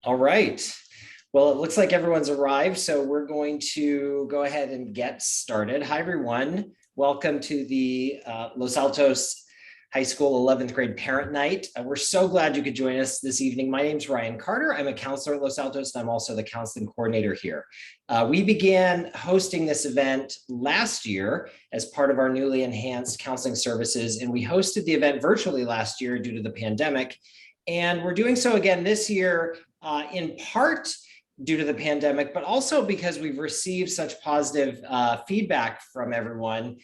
All right. Well, it looks like everyone's arrived, so we're going to go ahead and get started. Hi, everyone. Welcome to the Los Altos High School 11th grade parent night. We're so glad you could join us this evening. My name is Ryan Carter. I'm a counselor at Los Altos, and I'm also the counseling coordinator here. We began hosting this event last year as part of our newly enhanced counseling services, and we hosted the event virtually last year due to the pandemic. And we're doing so again this year, in part due to the pandemic, but also because we've received such positive feedback from everyone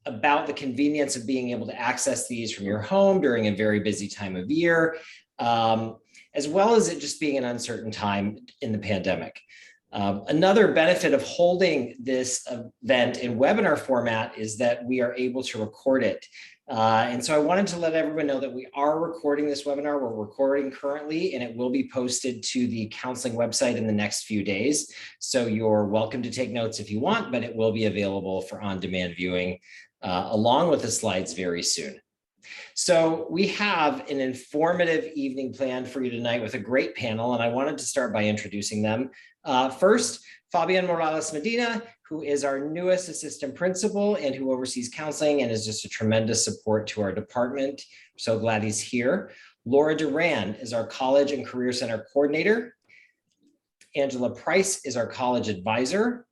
about the convenience of being able to access these from your home during a very busy time of year, as well as it just being an uncertain time in the pandemic. Another benefit of holding this event in webinar format is that we are able to record it. And so I wanted to let everyone know that we are recording this webinar. We're recording currently, and it will be posted to the counseling website in the next few days. So you're welcome to take notes if you want, but it will be available for on-demand viewing along with the slides very soon. So we have an informative evening planned for you tonight with a great panel, and I wanted to start by introducing them. First, Fabian Morales Medina, who is our newest assistant principal and who oversees counseling and is just a tremendous support to our department. So glad he's here. Laura Duran is our College and Career Center coordinator. Angela Price is our college advisor.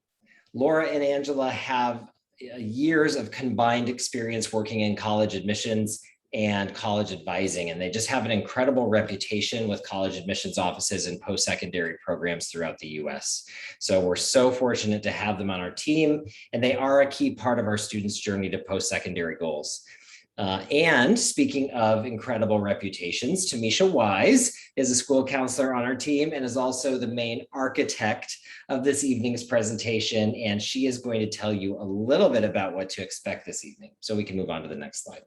Laura and Angela have years of combined experience working in college admissions and college advising, and they just have an incredible reputation with college admissions offices and post-secondary programs throughout the US. So we're so fortunate to have them on our team, and they are a key part of our students' journey to post-secondary goals. And speaking of incredible reputations, Tamisha Wise is a school counselor on our team and is also the main architect of this evening's presentation, and she is going to tell you a little bit about what to expect this evening. So we can move on to the next slide.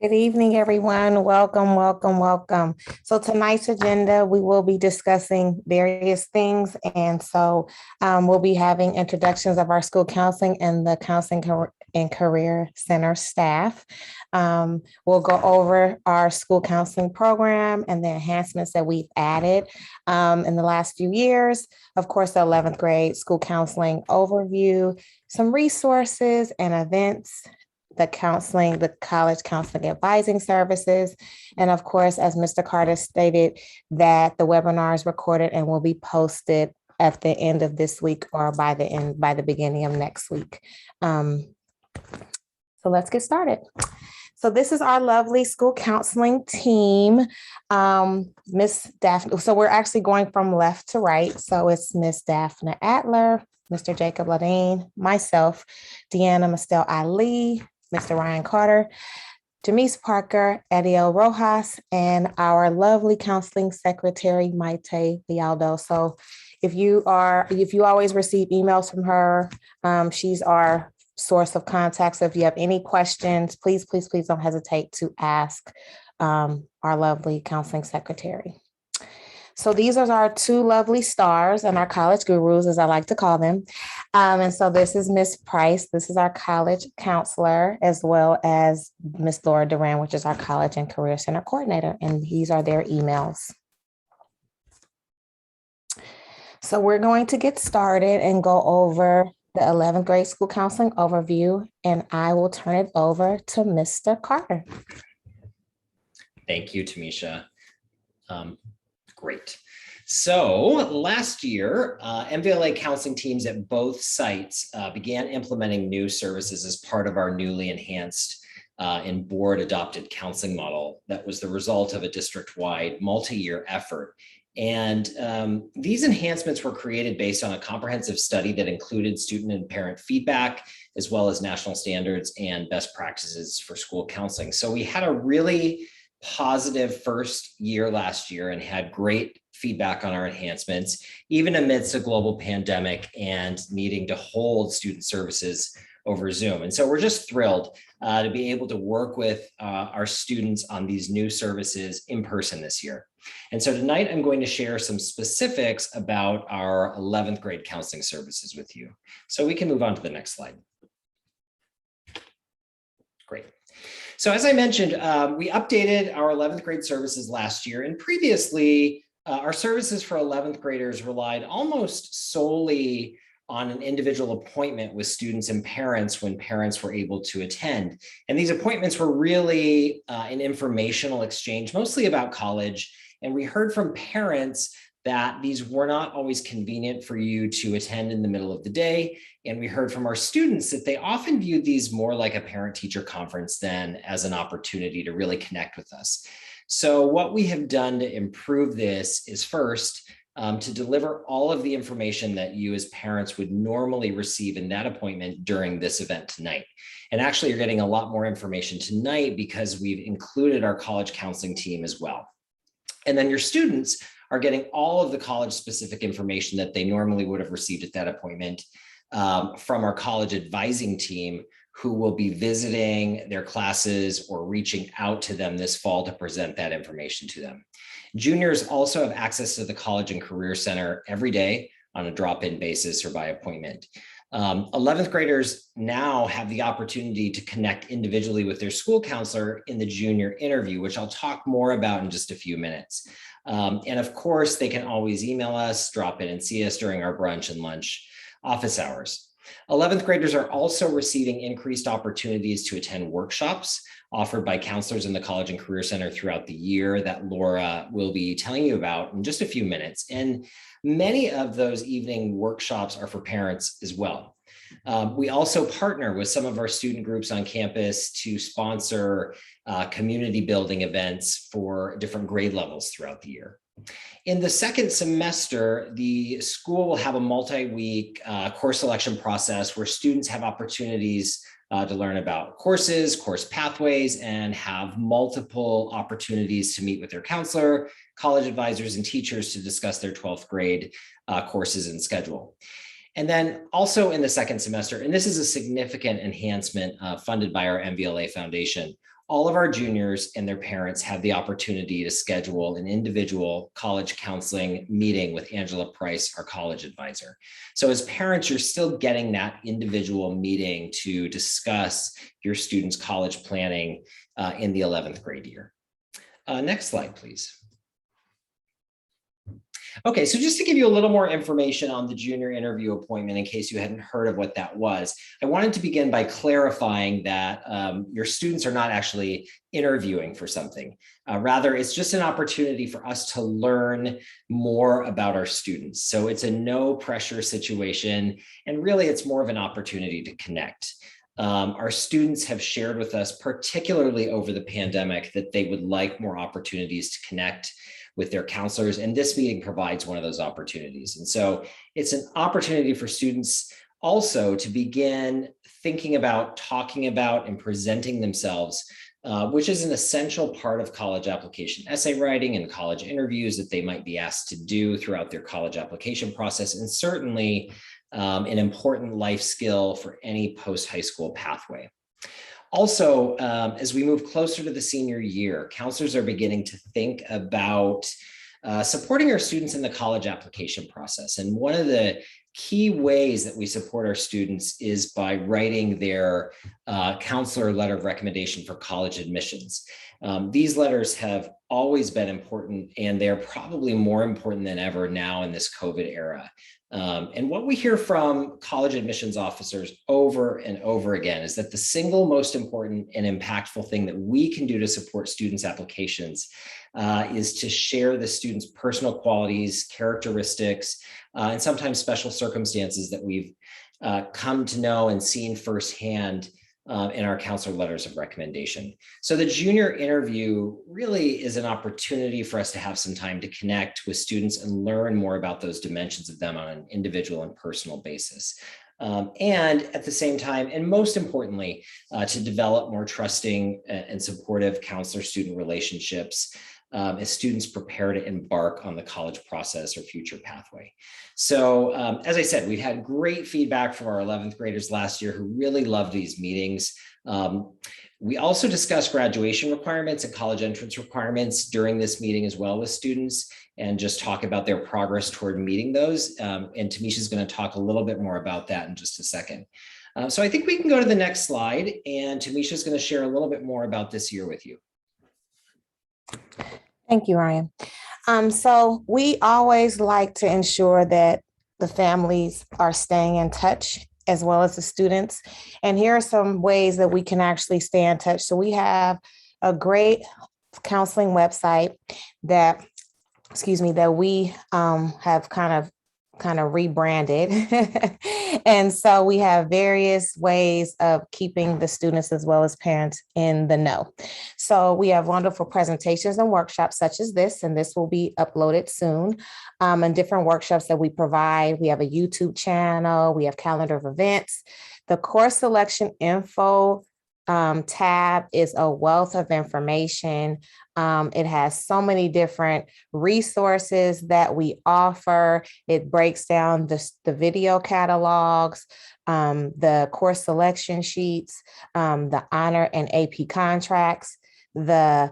Good evening, everyone. Welcome, welcome, welcome. So tonight's agenda, we will be discussing various things. And so we'll be having introductions of our school counseling and the Counseling and Career Center staff. We'll go over our school counseling program and the enhancements that we've added in the last few years. Of course, the 11th grade school counseling overview, some resources and events, the college counseling advising services. And of course, as Mr. Carter stated, that the webinar is recorded and will be posted at the end of this week or by the beginning of next week. So let's get started. So this is our lovely school counseling team. Miss Daphne, so we're actually going from left to right. So it's Miss Daphne Adler, Mr. Jacob Ladine, myself, Deanna Mastel Ali, Mr. Ryan Carter, Jamise Parker, Adiel Rojas, and our lovely counseling secretary, Maite Vialdo. So if you always receive emails from her, she's our source of contact. So if you have any questions, please, please, please don't hesitate to ask our lovely counseling secretary. So these are our two lovely stars and our college gurus, as I like to call them. And so this is Miss Price. This is our college counselor, as well as Miss Laura Duran, which is our College and Career Center coordinator. And these are their emails. So we're going to get started and go over the 11th grade school counseling overview, and I will turn it over to Mr. Carter. Thank you, Tamisha. Great. So last year, MVLA counseling teams at both sites began implementing new services as part of our newly enhanced and board adopted counseling model that was the result of a district-wide multi-year effort. And these enhancements were created based on a comprehensive study that included student and parent feedback, as well as national standards and best practices for school counseling. So we had a really positive first year last year and had great feedback on our enhancements, even amidst a global pandemic and needing to hold student services over Zoom. And so we're just thrilled to be able to work with our students on these new services in person this year. And so tonight I'm going to share some specifics about our 11th grade counseling services with you. So we can move on to the next slide. Great. So as I mentioned, we updated our 11th grade services last year, and previously our services for 11th graders relied almost solely on an individual appointment with students and parents when parents were able to attend. And these appointments were really an informational exchange, mostly about college. And we heard from parents that these were not always convenient for you to attend in the middle of the day. And we heard from our students that they often viewed these more like a parent-teacher conference than as an opportunity to really connect with us. So what we have done to improve this is first, to deliver all of the information that you as parents would normally receive in that appointment during this event tonight. And actually, you're getting a lot more information tonight because we've included our college counseling team as well. And then your students are getting all of the college-specific information that they normally would have received at that appointment from our college advising team, who will be visiting their classes or reaching out to them this fall to present that information to them. Juniors also have access to the College and Career Center every day on a drop-in basis or by appointment. 11th graders now have the opportunity to connect individually with their school counselor in the junior interview, which I'll talk more about in just a few minutes. And of course, they can always email us, drop in and see us during our brunch and lunch office hours. 11th graders are also receiving increased opportunities to attend workshops offered by counselors in the College and Career Center throughout the year that Laura will be telling you about in just a few minutes. And many of those evening workshops are for parents as well. We also partner with some of our student groups on campus to sponsor community building events for different grade levels throughout the year. In the second semester, the school will have a multi-week course selection process where students have opportunities to learn about courses, course pathways, and have multiple opportunities to meet with their counselor, college advisors, and teachers to discuss their 12th grade courses and schedule. And then also in the second semester, and this is a significant enhancement funded by our MVLA Foundation, all of our juniors and their parents have the opportunity to schedule an individual college counseling meeting with Angela Price, our college advisor. So as parents, you're still getting that individual meeting to discuss your students' college planning in the 11th grade year. Next slide, please. Okay, so just to give you a little more information on the junior interview appointment, in case you hadn't heard of what that was, I wanted to begin by clarifying that your students are not actually interviewing for something. Rather, it's just an opportunity for us to learn more about our students. So it's a no pressure situation, and really it's more of an opportunity to connect. Our students have shared with us, particularly over the pandemic, that they would like more opportunities to connect with their counselors, and this meeting provides one of those opportunities. And so it's an opportunity for students also to begin thinking about, talking about, and presenting themselves, which is an essential part of college application essay writing and college interviews that they might be asked to do throughout their college application process, and certainly an important life skill for any post-high school pathway. Also, as we move closer to the senior year, counselors are beginning to think about supporting our students in the college application process. And one of the key ways that we support our students is by writing their counselor letter of recommendation for college admissions. These letters have always been important, and they're probably more important than ever now in this COVID era. And what we hear from college admissions officers over and over again is that the single most important and impactful thing that we can do to support students' applications is to share the students' personal qualities, characteristics, and sometimes special circumstances that we've come to know and seen firsthand in our counselor letters of recommendation. So the junior interview really is an opportunity for us to have some time to connect with students and learn more about those dimensions of them on an individual and personal basis. And at the same time, and most importantly, to develop more trusting and supportive counselor-student relationships as students prepare to embark on the college process or future pathway. So as I said, we've had great feedback from our 11th graders last year who really loved these meetings. We also discussed graduation requirements and college entrance requirements during this meeting as well with students, and just talk about their progress toward meeting those. And Tamisha is going to talk a little bit more about that in just a second. So I think we can go to the next slide, and Tamisha is going to share a little bit more about this year with you. Thank you, Ryan. So we always like to ensure that the families are staying in touch as well as the students. And here are some ways that we can actually stay in touch. So we have a great counseling website that, that we have kind of rebranded. And so we have various ways of keeping the students as well as parents in the know. So we have wonderful presentations and workshops such as this, and this will be uploaded soon, and different workshops that we provide. We have a YouTube channel, we have calendar of events. The course selection info tab is a wealth of information. It has so many different resources that we offer. It breaks down the video catalogs, the course selection sheets, the honor and AP contracts, the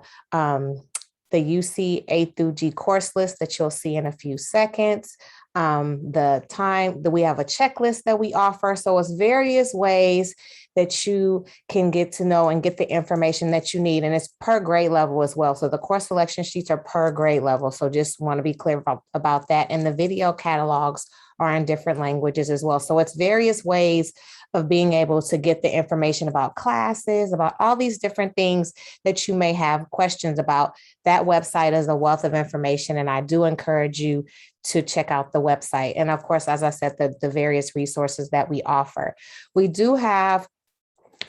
UC A through G course list that you'll see in a few seconds. The time that we have a checklist that we offer. So it's various ways that you can get to know and get the information that you need. And it's per grade level as well. So the course selection sheets are per grade level. So just want to be clear about that. And the video catalogs are in different languages as well. So it's various ways of being able to get the information about classes, about all these different things that you may have questions about. That website is a wealth of information. And I do encourage you to check out the website. And of course, as I said, the various resources that we offer. We do have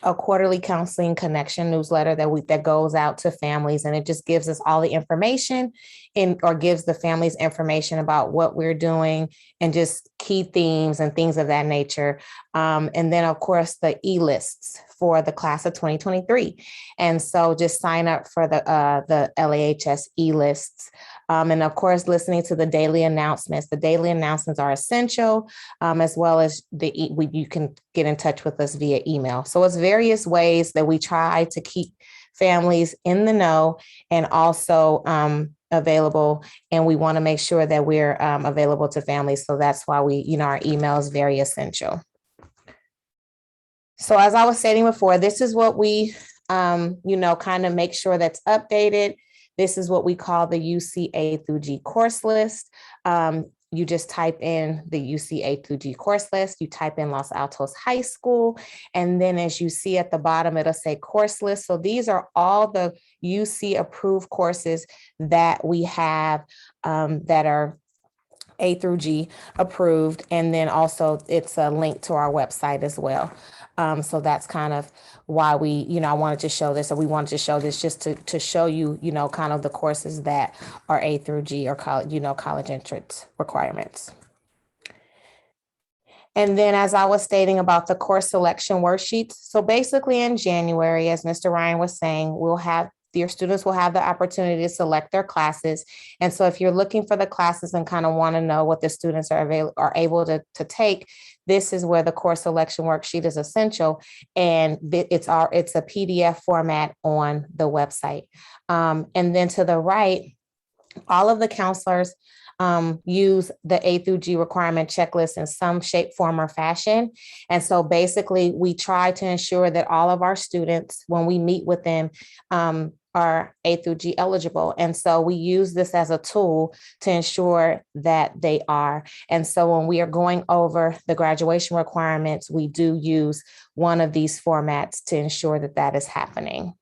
a quarterly counseling connection newsletter that goes out to families, and it just gives us all the information or gives the families information about what we're doing and just key themes and things of that nature. And then of course the e-lists for the class of 2023. And so just sign up for the LAHS e-lists. And of course, listening to the daily announcements. The daily announcements are essential, as well as you can get in touch with us via email. So it's various ways that we try to keep families in the know and also available. And we want to make sure that we're available to families. So that's why our email is very essential. So as I was stating before, this is what we, kind of make sure that's updated. This is what we call the UC A through G course list. You just type in the UC A through G course list. You type in Los Altos High School. And then as you see at the bottom, it'll say course list. So these are all the UC approved courses that we have that are A through G approved. And then also it's a link to our website as well. So that's kind of why I wanted to show this, or we wanted to show this just to show you, kind of the courses that are A through G or college entrance requirements. And then as I was stating about the course selection worksheets, so basically in January, as Mr. Ryan was saying, your students will have the opportunity to select their classes. And so if you're looking for the classes and kind of want to know what the students are able to take, this is where the course selection worksheet is essential. And it's a PDF format on the website. And then to the right, all of the counselors use the A through G requirement checklist in some shape, form, or fashion. And so basically, we try to ensure that all of our students, when we meet with them, are A through G eligible. And so we use this as a tool to ensure that they are. And so when we are going over the graduation requirements, we do use one of these formats to ensure that that is happening.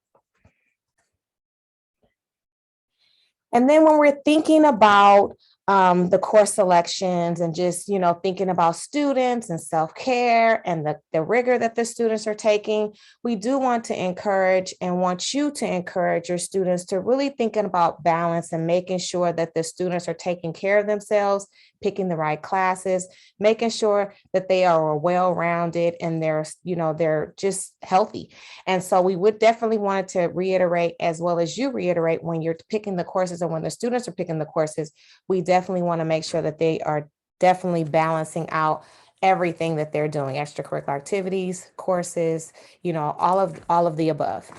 And then when we're thinking about the course selections and just, thinking about students and self-care and the rigor that the students are taking, we do want to encourage and want you to encourage your students to really thinking about balance and making sure that the students are taking care of themselves, picking the right classes, making sure that they are well-rounded and they're just healthy. And so we would definitely want to reiterate, as well as you reiterate, when you're picking the courses and when the students are picking the courses, we definitely want to make sure that they are definitely balancing out everything that they're doing, extracurricular activities, courses, all of the above.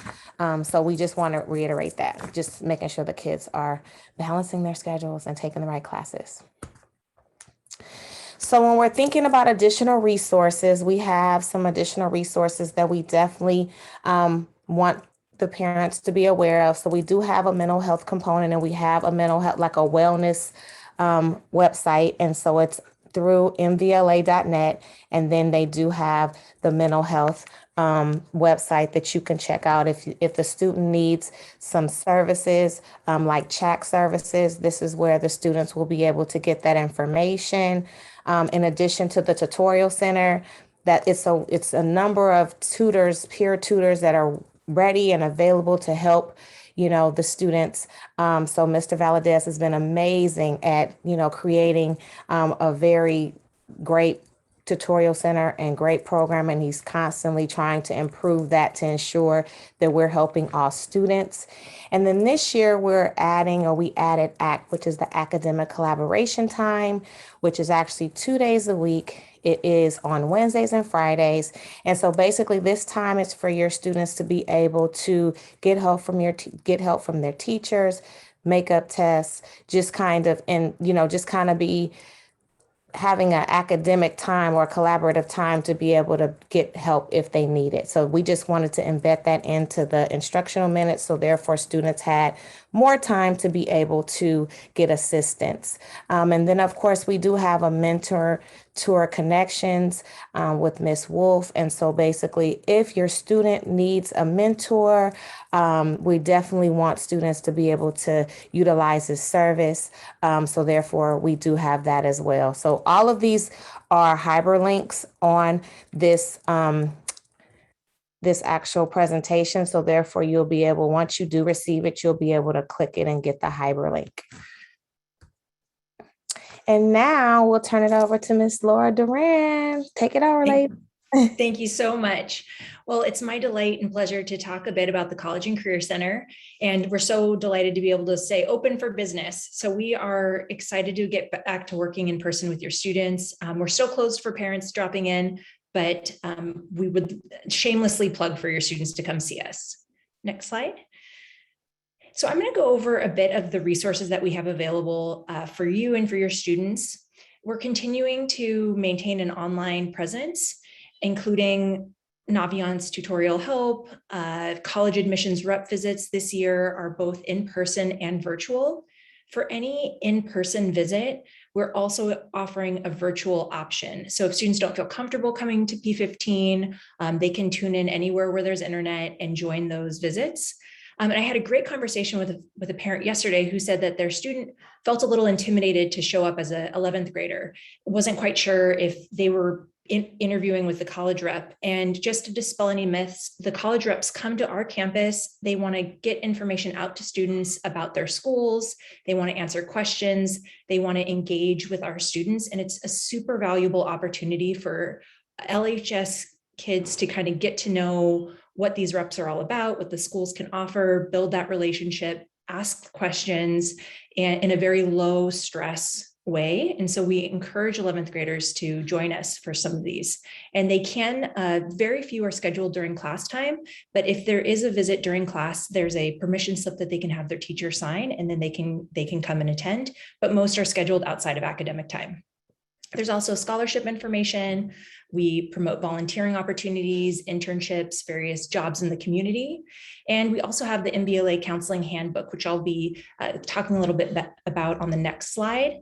So we just want to reiterate that, just making sure the kids are balancing their schedules and taking the right classes. So when we're thinking about additional resources, we have some additional resources that we definitely want the parents to be aware of. So we do have a mental health component, and we have a mental health, like a wellness website. And so it's through mvla.net. And then they do have the mental health website that you can check out if the student needs some services, like chat services. This is where the students will be able to get that information. In addition to the tutorial center, that it's a number of tutors, peer tutors that are ready and available to help the students. So Mr. Valadez has been amazing at creating a very great tutorial center and great program, and he's constantly trying to improve that to ensure that we're helping all students. And then this year we added ACT, which is the academic collaboration time, which is actually 2 days a week. It is on Wednesdays and Fridays. And so basically this time is for your students to be able to get help from their teachers, make up tests, just kind of be having an academic time or collaborative time to be able to get help if they need it. So we just wanted to embed that into the instructional minutes. So therefore students had more time to be able to get assistance. And then of course we do have a mentor tour connections with Miss Wolf. And so basically if your student needs a mentor, we definitely want students to be able to utilize this service. So therefore we do have that as well. So all of these are hyperlinks on this this actual presentation. So therefore you'll be able, once you do receive it, you'll be able to click it and get the hyperlink. And now we'll turn it over to Miss Laura Duran. Take it over, lady. Thank you so much. Well, it's my delight and pleasure to talk a bit about the College and Career Center. And we're so delighted to be able to say open for business. So we are excited to get back to working in person with your students. We're still closed for parents dropping in, but we would shamelessly plug for your students to come see us. Next slide. So I'm going to go over a bit of the resources that we have available for you and for your students. We're continuing to maintain an online presence, including Naviance tutorial help. College admissions rep visits this year are both in person and virtual. For any in-person visit, we're also offering a virtual option. So if students don't feel comfortable coming to P15, they can tune in anywhere where there's internet and join those visits. And I had a great conversation with a parent yesterday who said that their student felt a little intimidated to show up as an 11th grader, wasn't quite sure if they were interviewing with the college rep. And just to dispel any myths, the college reps come to our campus. They want to get information out to students about their schools. They want to answer questions. They want to engage with our students. And it's a super valuable opportunity for LHS kids to kind of get to know what these reps are all about, what the schools can offer, build that relationship, ask questions, and in a very low stress way. And so we encourage 11th graders to join us for some of these. And they can, very few are scheduled during class time, but if there is a visit during class, there's a permission slip that they can have their teacher sign, and then they can come and attend, but most are scheduled outside of academic time. There's also scholarship information. We promote volunteering opportunities, internships, various jobs in the community. And we also have the MBLA Counseling Handbook, which I'll be talking a little bit about on the next slide.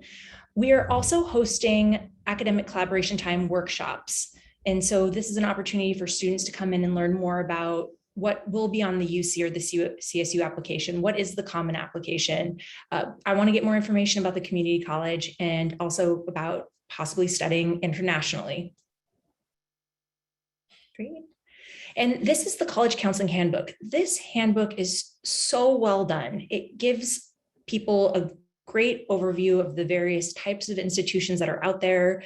We are also hosting academic collaboration time workshops. And so this is an opportunity for students to come in and learn more about what will be on the UC or the CSU application. What is the common application? I want to get more information about the community college and also about possibly studying internationally. Great. And this is the College Counseling Handbook. This handbook is so well done. It gives people a great overview of the various types of institutions that are out there,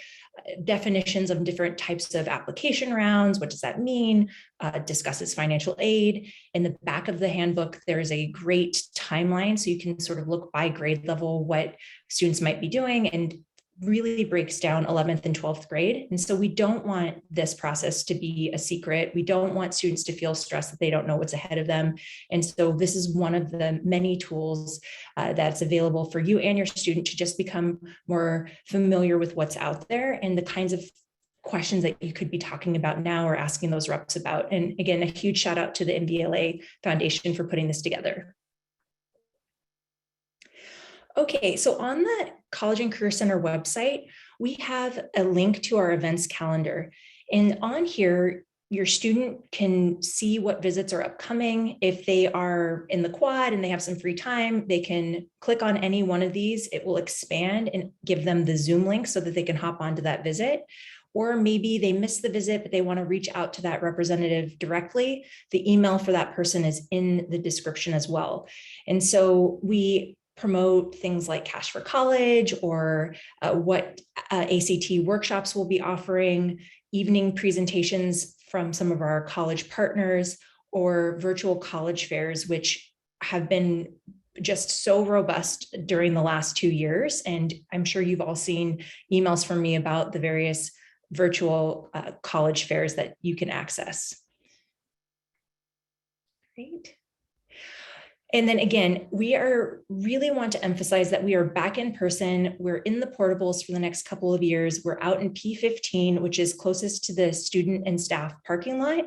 definitions of different types of application rounds. What does that mean? Discusses financial aid. In the back of the handbook, there is a great timeline, so you can sort of look by grade level what students might be doing. And really breaks down 11th and 12th grade. And so we don't want this process to be a secret. We don't want students to feel stressed that they don't know what's ahead of them. And so this is one of the many tools that's available for you and your student to just become more familiar with what's out there and the kinds of questions that you could be talking about now or asking those reps about. And again, a huge shout out to the MBLA Foundation for putting this together. Okay, so on the College and Career Center website, we have a link to our events calendar. And on here, your student can see what visits are upcoming. If they are in the quad and they have some free time, they can click on any one of these. It will expand and give them the Zoom link so that they can hop onto that visit. Or maybe they missed the visit, but they want to reach out to that representative directly. The email for that person is in the description as well. And so we promote things like Cash for College or what ACT workshops we'll be offering, evening presentations from some of our college partners, or virtual college fairs, which have been just so robust during the last 2 years. And I'm sure you've all seen emails from me about the various virtual college fairs that you can access. Great. And then again, we are really want to emphasize that we are back in person. We're in the portables for the next couple of years. We're out in P15, which is closest to the student and staff parking lot.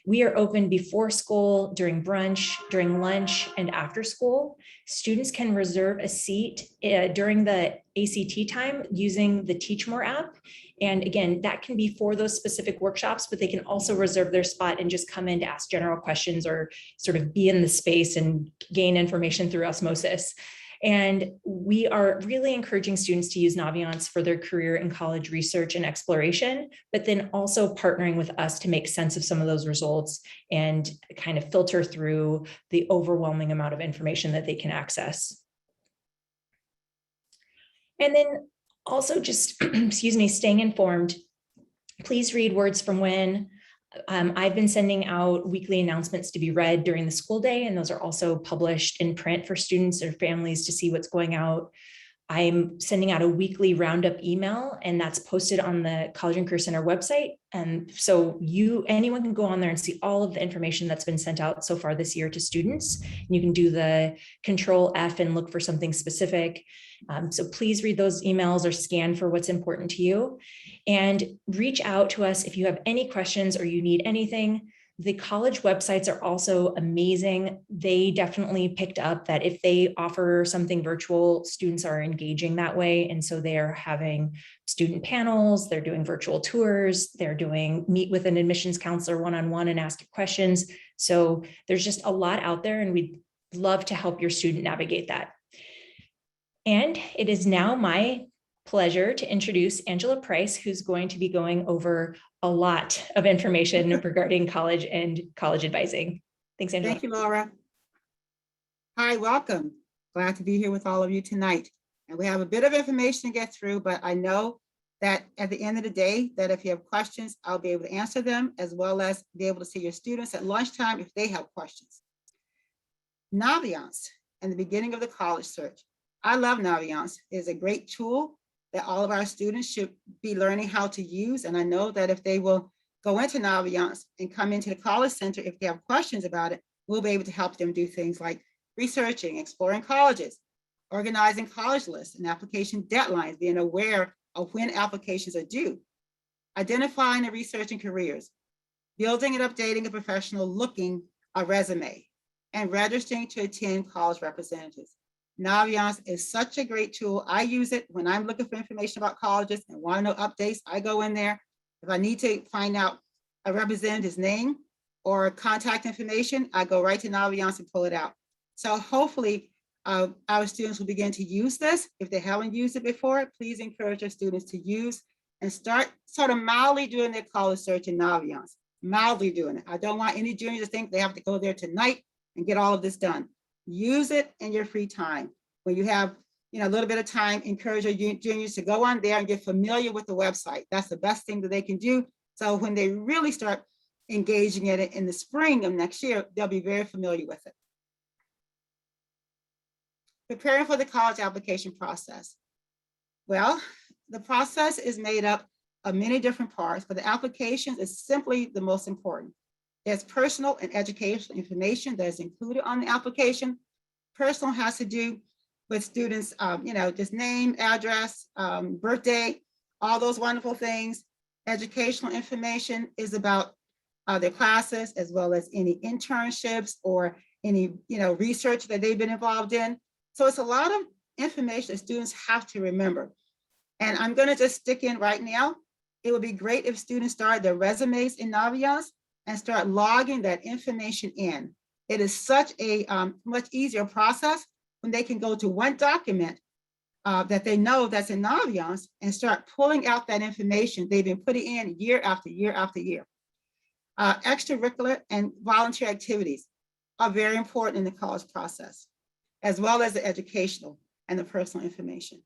We are open before school, during brunch, during lunch, and after school. Students can reserve a seat during the ACT time using the Teach More app. And again, that can be for those specific workshops, but they can also reserve their spot and just come in to ask general questions or sort of be in the space and gain information through osmosis. And we are really encouraging students to use Naviance for their career and college research and exploration, but then also partnering with us to make sense of some of those results and kind of filter through the overwhelming amount of information that they can access. And then also just, excuse me, staying informed. Please read Words from When. I've been sending out weekly announcements to be read during the school day, and those are also published in print for students or families to see what's going out. I'm sending out a weekly roundup email, and that's posted on the College and Career Center website. And so anyone can go on there and see all of the information that's been sent out so far this year to students. And you can do the Control F and look for something specific. So please read those emails or scan for what's important to you, and reach out to us if you have any questions or you need anything. The college websites are also amazing. They definitely picked up that if they offer something virtual, students are engaging that way. And so they are having student panels, they're doing virtual tours, they're doing meet with an admissions counselor one-on-one and ask questions. So there's just a lot out there, and we'd love to help your student navigate that. And it is now my pleasure to introduce Angela Price, who's going to be going over a lot of information regarding college and college advising. Thanks, Angela. Thank you, Laura. Hi, welcome. Glad to be here with all of you tonight. And we have a bit of information to get through, but I know that at the end of the day, that if you have questions, I'll be able to answer them, as well as be able to see your students at lunchtime if they have questions. Naviance and the beginning of the college search. I love Naviance. It is a great tool that all of our students should be learning how to use. And I know that if they will go into Naviance and come into the College Center, if they have questions about it, we'll be able to help them do things like researching, exploring colleges, organizing college lists and application deadlines, being aware of when applications are due, identifying and researching careers, building and updating a professional looking a resume, and registering to attend college representatives. Naviance is such a great tool. I use it when I'm looking for information about colleges and want to know updates. I go in there. If I need to find out a representative's name or contact information, I go right to Naviance and pull it out. So hopefully our students will begin to use this. If they haven't used it before, please encourage your students to use and start sort of mildly doing their college search in Naviance, mildly doing it. I don't want any juniors to think they have to go there tonight and get all of this done. Use it in your free time. When you have a little bit of time, encourage your juniors to go on there and get familiar with the website. That's the best thing that they can do. So when they really start engaging in it in the spring of next year, they'll be very familiar with it. Preparing for the college application process. Well, The process is made up of many different parts, but the application is simply the most important. There's personal and educational information that is included on the application. Personal has to do with students, just name, address, birthday, all those wonderful things. Educational information is about their classes, as well as any internships or any research that they've been involved in. So it's a lot of information that students have to remember. And I'm going to just stick in right now. It would be great if students start their resumes in Naviance and start logging that information in. It is such a much easier process when they can go to one document that they know that's in Naviance and start pulling out that information they've been putting in year after year after year. Extracurricular and volunteer activities are very important in the college process, as well as the educational and the personal information.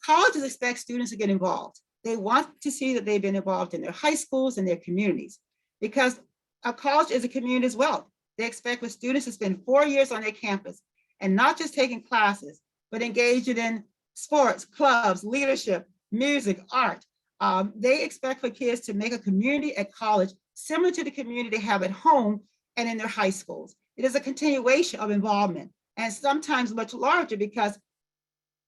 Colleges expect students to get involved. They want to see that they've been involved in their high schools and their communities, because a college is a community as well. They expect the students to spend 4 years on their campus and not just taking classes, but engaging in sports, clubs, leadership, music, art. They expect for kids to make a community at college similar to the community they have at home and in their high schools. It is a continuation of involvement, and sometimes much larger, because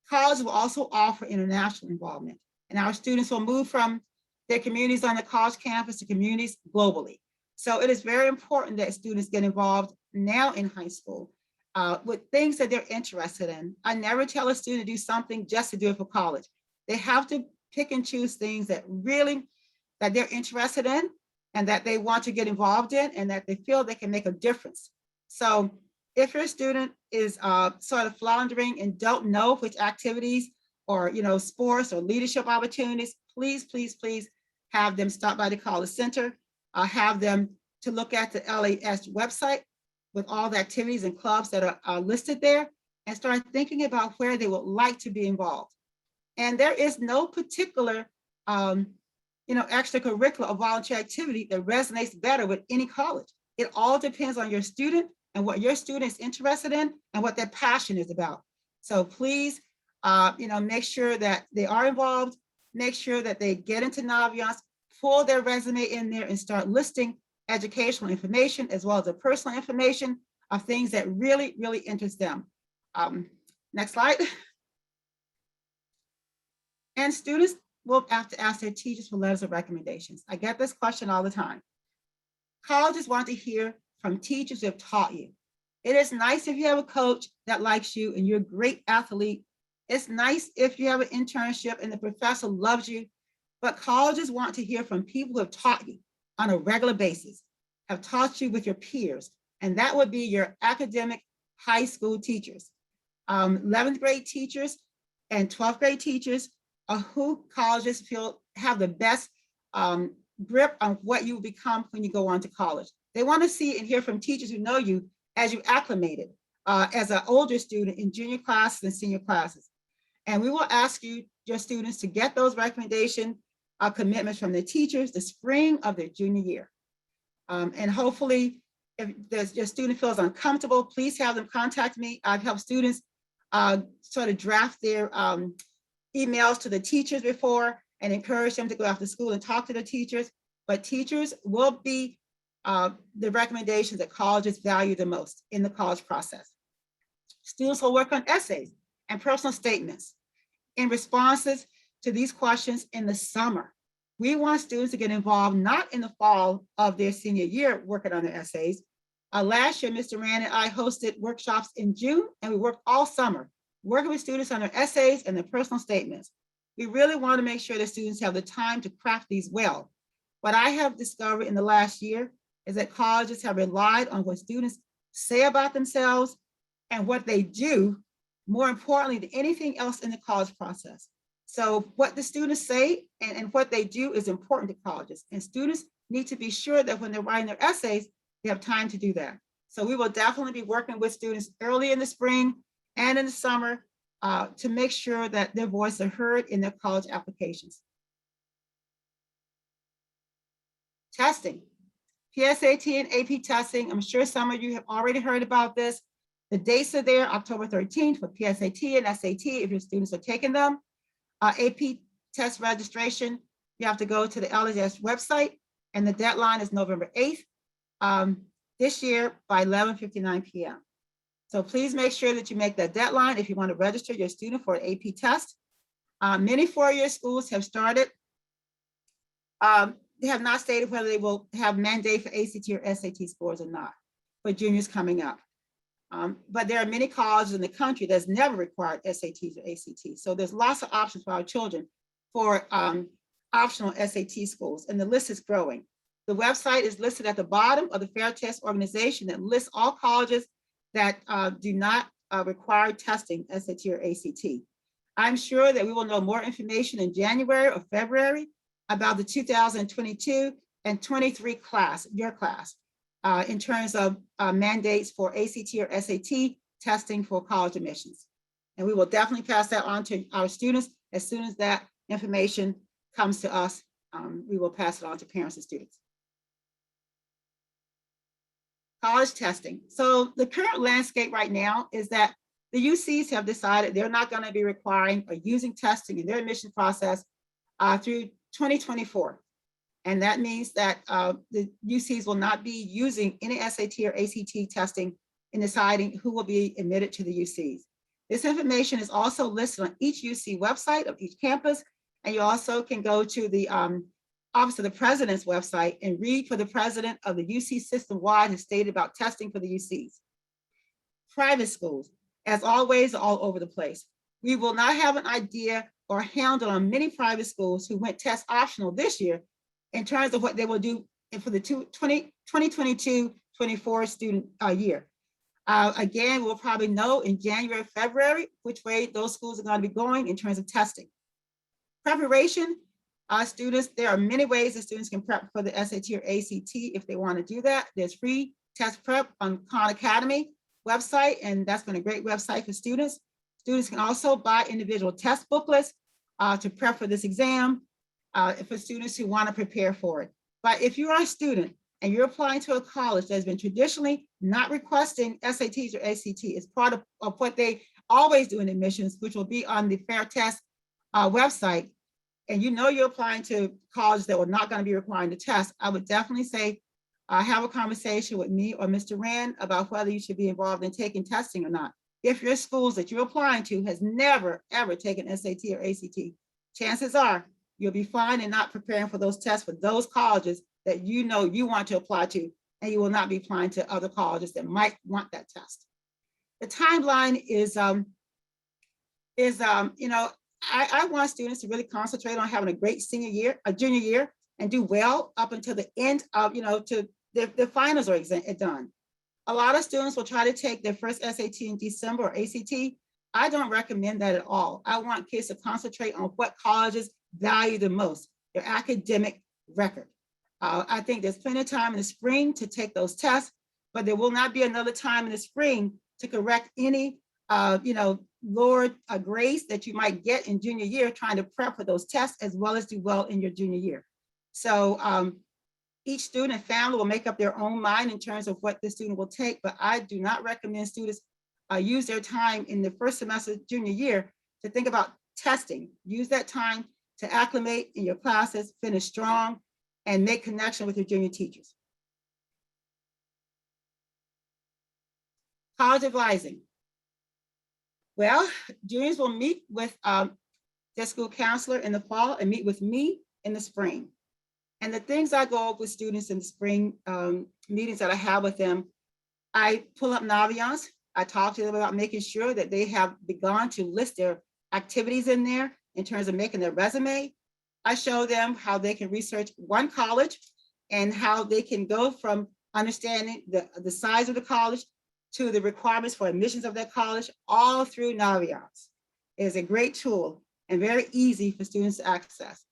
college will also offer international involvement. And our students will move from their communities on the college campus to communities globally. So it is very important that students get involved now in high school with things that they're interested in. I never tell a student to do something just to do it for college. They have to pick and choose things that they're interested in and that they want to get involved in and that they feel they can make a difference. So if your student is sort of floundering and don't know which activities or sports or leadership opportunities, please, please, please have them stop by the College Center. Have them to look at the LAHS website with all the activities and clubs that are listed there, and start thinking about where they would like to be involved. And there is no particular extracurricular or volunteer activity that resonates better with any college. It all depends on your student and what your student is interested in and what their passion is about. So please, make sure that they are involved, make sure that they get into Naviance, pull their resume in there and start listing educational information as well as the personal information of things that really, really interest them. Next slide. And students will have to ask their teachers for letters of recommendations. I get this question all the time. Colleges want to hear from teachers who have taught you. It is nice if you have a coach that likes you and you're a great athlete. It's nice if you have an internship and the professor loves you, but colleges want to hear from people who have taught you on a regular basis, have taught you with your peers, and that would be your academic high school teachers. 11th grade teachers and 12th grade teachers are who colleges feel have the best grip on what you become when you go on to college. They want to see and hear from teachers who know you as you acclimated as an older student in junior classes and senior classes. And we will ask you, your students, to get those recommendation commitments from the teachers the spring of their junior year. And hopefully, if your student feels uncomfortable, please have them contact me. I've helped students sort of draft their emails to the teachers before and encourage them to go after school and talk to the teachers. But teachers will be the recommendations that colleges value the most in the college process. Students will work on essays and personal statements in responses to these questions in the summer. We want students to get involved not in the fall of their senior year working on their essays. Last year, Mr. Rand and I hosted workshops in June, and we worked all summer working with students on their essays and their personal statements. We really want to make sure that students have the time to craft these well. What I have discovered in the last year is that colleges have relied on what students say about themselves and what they do, more importantly than anything else in the college process. So what the students say and what they do is important to colleges, and students need to be sure that when they're writing their essays, they have time to do that. So we will definitely be working with students early in the spring and in the summer to make sure that their voices are heard in their college applications. Testing, PSAT and AP testing. I'm sure some of you have already heard about this. The dates are there, October 13th for PSAT and SAT if your students are taking them. AP test registration, you have to go to the LAHS website, and the deadline is November 8th this year by 11:59 p.m. So please make sure that you make that deadline if you want to register your student for an AP test. Many four-year schools have started. They have not stated whether they will have mandate for ACT or SAT scores or not for juniors coming up. But there are many colleges in the country that's never required SATs or ACTs. So there's lots of options for our children for optional SAT schools, and the list is growing. The website is listed at the bottom of the Fair Test organization that lists all colleges that do not require testing SAT or ACT. I'm sure that we will know more information in January or February about the 2022 and 23 class, your class, in terms of mandates for ACT or SAT testing for college admissions. And we will definitely pass that on to our students. As soon as that information comes to us, we will pass it on to parents and students. College testing. So the current landscape right now is that the UCs have decided they're not going to be requiring or using testing in their admission process through 2024. And that means that the UCs will not be using any SAT or ACT testing in deciding who will be admitted to the UCs. This information is also listed on each UC website of each campus. And you also can go to the Office of the President's website and read for the president of the UC system-wide has stated about testing for the UCs. Private schools, as always, are all over the place. We will not have an idea or handle on many private schools who went test optional this year in terms of what they will do for the 2022-24 student year. Again, we'll probably know in January, February, which way those schools are going to be going in terms of testing. Preparation, students, there are many ways that students can prep for the SAT or ACT if they want to do that. There's free test prep on Khan Academy website, and that's been a great website for students. Students can also buy individual test booklets to prep for this exam for students who want to prepare for it. But if you are a student and you're applying to a college that has been traditionally not requesting SATs or ACT, it's part of what they always do in admissions, which will be on the Fair Test website, and you know you're applying to colleges that are not going to be requiring the test, I would definitely say have a conversation with me or Mr. Rand about whether you should be involved in taking testing or not. If your schools that you're applying to has never, ever taken SAT or ACT, chances are you'll be fine and not preparing for those tests for those colleges that you know you want to apply to, and you will not be applying to other colleges that might want that test. The timeline is I want students to really concentrate on having a great junior year, and do well up until the end of, to the finals are done. A lot of students will try to take their first SAT in December or ACT. I don't recommend that at all. I want kids to concentrate on what colleges value the most, their academic record. I think there's plenty of time in the spring to take those tests, but there will not be another time in the spring to correct any lower grades that you might get in junior year trying to prep for those tests as well as do well in your junior year. So each student and family will make up their own mind in terms of what the student will take, but I do not recommend students use their time in the first semester of junior year to think about testing. Use that time to acclimate in your classes, finish strong, and make connection with your junior teachers. College advising. Well, juniors will meet with their school counselor in the fall and meet with me in the spring. And the things I go over with students in the spring meetings that I have with them, I pull up Naviance. I talk to them about making sure that they have begun to list their activities in there in terms of making their resume. I show them how they can research one college and how they can go from understanding the size of the college to the requirements for admissions of that college, all through Naviance. It is a great tool and very easy for students to access.